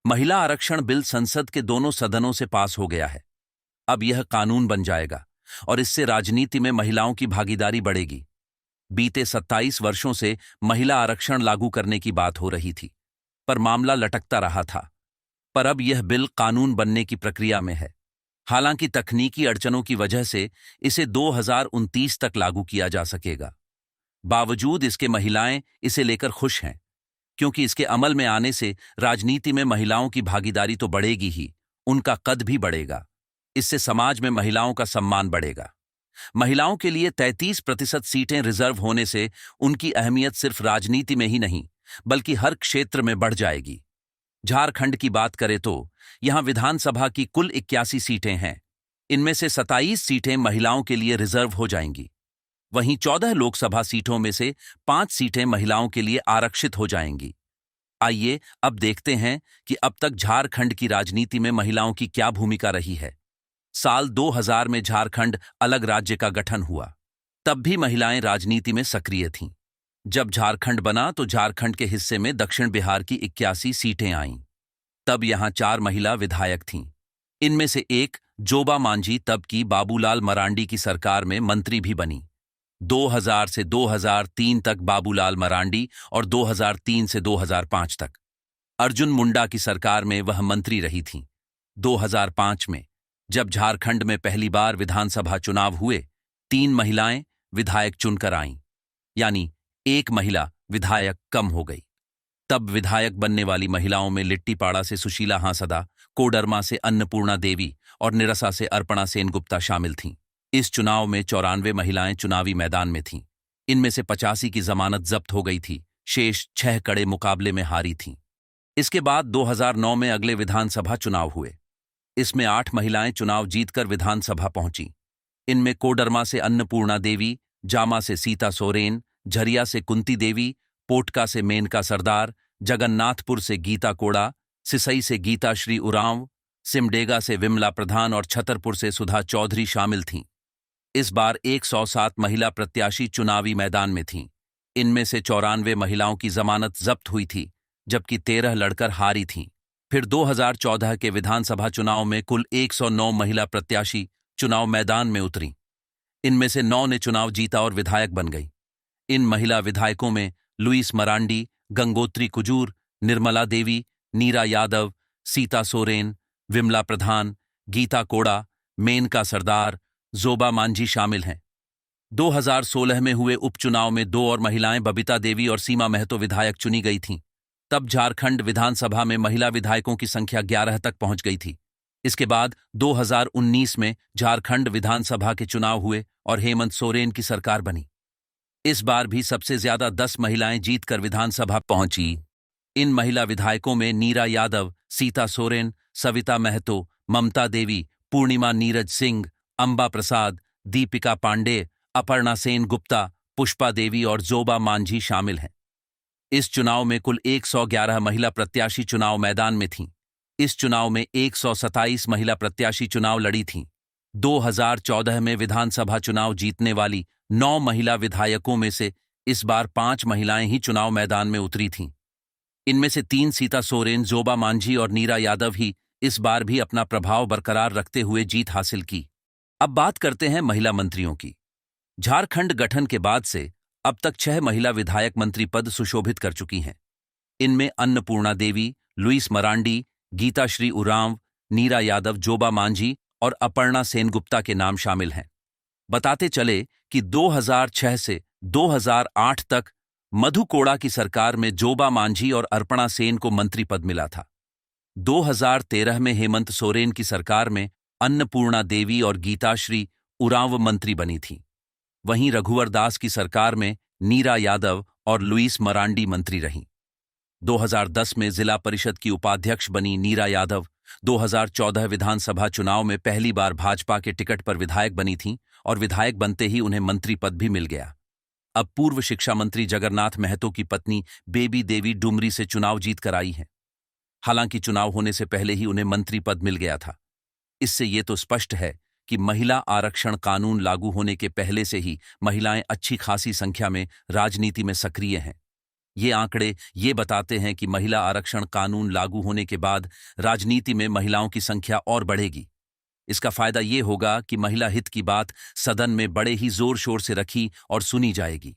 महिला आरक्षण बिल संसद के दोनों सदनों से पास हो गया है। अब यह कानून बन जाएगा और इससे राजनीति में महिलाओं की भागीदारी बढ़ेगी। बीते 27 वर्षों से महिला आरक्षण लागू करने की बात हो रही थी, पर मामला लटकता रहा था। पर अब यह बिल कानून बनने की प्रक्रिया में है। हालांकि तकनीकी अड़चनों की वजह से इसे 2029 तक लागू किया जा सकेगा। बावजूद इसके महिलाएं इसे लेकर खुश हैं, क्योंकि इसके अमल में आने से राजनीति में महिलाओं की भागीदारी तो बढ़ेगी ही, उनका कद भी बढ़ेगा। इससे समाज में महिलाओं का सम्मान बढ़ेगा। महिलाओं के लिए 33% सीटें रिजर्व होने से उनकी अहमियत सिर्फ राजनीति में ही नहीं, बल्कि हर क्षेत्र में बढ़ जाएगी। झारखंड की बात करें तो यहां विधानसभा की कुल 81 सीटें हैं। इनमें से 27 सीटें महिलाओं के लिए रिजर्व हो जाएंगी। वहीं 14 लोकसभा सीटों में से 5 सीटें महिलाओं के लिए आरक्षित हो जाएंगी। आइए अब देखते हैं कि अब तक झारखंड की राजनीति में महिलाओं की क्या भूमिका रही है। साल 2000 में झारखंड अलग राज्य का गठन हुआ। तब भी महिलाएं राजनीति में सक्रिय थीं। जब झारखंड बना तो झारखंड के हिस्से में दक्षिण बिहार की 81 सीटें आईं। तब यहां 4 महिला विधायक थीं। इनमें से एक जोबा मांझी तब की बाबूलाल मरांडी की सरकार में मंत्री भी बनी। 2000 से 2003 तक बाबूलाल मरांडी और 2003 से 2005 तक अर्जुन मुंडा की सरकार में वह मंत्री रही थीं। 2005 में जब झारखंड में पहली बार विधानसभा चुनाव हुए, 3 महिलाएं विधायक चुनकर आईं, यानी एक महिला विधायक कम हो गई। तब विधायक बनने वाली महिलाओं में लिट्टीपाड़ा से सुशीला हांसदा, कोडरमा से अन्नपूर्णा देवी और निरसा से अर्पणा सेनगुप्ता शामिल थीं। इस चुनाव में 94 महिलाएं चुनावी मैदान में थीं। इनमें से 85 की जमानत जब्त हो गई थी। शेष 6 कड़े मुकाबले में हारी थीं। इसके बाद 2009 में अगले विधानसभा चुनाव हुए। इसमें 8 महिलाएं चुनाव जीतकर विधानसभा पहुंची। इनमें कोडरमा से अन्नपूर्णा देवी, जामा से सीता सोरेन, झरिया से कुंती देवी, पोटका से मेनका सरदार, जगन्नाथपुर से गीता कोड़ा, सिसई से गीता श्री उरांव, सिमडेगा से विमला प्रधान और छतरपुर से सुधा चौधरी शामिल थीं। इस बार 107 महिला प्रत्याशी चुनावी मैदान में थीं। इनमें से 94 महिलाओं की जमानत जब्त हुई थी, जबकि 13 लड़कर हारी थीं। फिर 2014 के विधानसभा चुनाव में कुल 109 महिला प्रत्याशी चुनाव मैदान में उतरीं। इनमें से 9 ने चुनाव जीता और विधायक बन गई। इन महिला विधायकों में लुईस मरांडी, गंगोत्री कुजूर, निर्मला देवी, नीरा यादव, सीता सोरेन, विमला प्रधान, गीता कोड़ा, मेनका सरदार, जोबा मांझी शामिल हैं। 2016 में हुए उपचुनाव में 2 और महिलाएं बबीता देवी और सीमा महतो विधायक चुनी गई थीं। तब झारखंड विधानसभा में महिला विधायकों की संख्या 11 तक पहुंच गई थी। इसके बाद 2019 में झारखंड विधानसभा के चुनाव हुए और हेमंत सोरेन की सरकार बनी। इस बार भी सबसे ज्यादा 10 महिलाएं जीतकर विधानसभा पहुंची। इन महिला विधायकों में नीरा यादव, सीता सोरेन, सविता महतो, ममता देवी, पूर्णिमा नीरज सिंह, अंबा प्रसाद, दीपिका पांडे, अपर्णा सेन गुप्ता, पुष्पा देवी और जोबा मांझी शामिल हैं। इस चुनाव में कुल 111 महिला प्रत्याशी चुनाव मैदान में थीं। इस चुनाव में 127 महिला प्रत्याशी चुनाव लड़ी थीं। 2014 में विधानसभा चुनाव जीतने वाली 9 महिला विधायकों में से इस बार 5 महिलाएं ही चुनाव मैदान में उतरी थीं। इनमें से 3 सीता सोरेन, जोबा मांझी और नीरा यादव ही इस बार भी अपना प्रभाव बरकरार रखते हुए जीत हासिल की। अब बात करते हैं महिला मंत्रियों की। झारखंड गठन के बाद से अब तक 6 महिला विधायक मंत्री पद सुशोभित कर चुकी हैं। इनमें अन्नपूर्णा देवी, लुईस मरांडी, गीता श्री उरांव, नीरा यादव, जोबा मांझी और अपर्णा सेनगुप्ता के नाम शामिल हैं। बताते चले कि 2006 से 2008 तक मधु कोड़ा की सरकार में जोबा मांझी और अर्पणा सेन को मंत्री पद मिला था। 2013 में हेमंत सोरेन की सरकार में अन्नपूर्णा देवी और गीताश्री उरांव मंत्री बनी थी। वहीं रघुवर दास की सरकार में नीरा यादव और लुईस मरांडी मंत्री रहीं। 2010 में जिला परिषद की उपाध्यक्ष बनी नीरा यादव 2014 विधानसभा चुनाव में पहली बार भाजपा के टिकट पर विधायक बनी थीं और विधायक बनते ही उन्हें मंत्री पद भी मिल गया। अब पूर्व शिक्षा मंत्री जगन्नाथ महतो की पत्नी बेबी देवी डुमरी से चुनाव जीत कर आई हैं। हालांकि चुनाव होने से पहले ही उन्हें मंत्री पद मिल गया था। इससे ये तो स्पष्ट है कि महिला आरक्षण कानून लागू होने के पहले से ही महिलाएं अच्छी खासी संख्या में राजनीति में सक्रिय हैं। ये आंकड़े ये बताते हैं कि महिला आरक्षण कानून लागू होने के बाद राजनीति में महिलाओं की संख्या और बढ़ेगी। इसका फायदा ये होगा कि महिला हित की बात सदन में बड़े ही जोर शोर से रखी और सुनी जाएगी।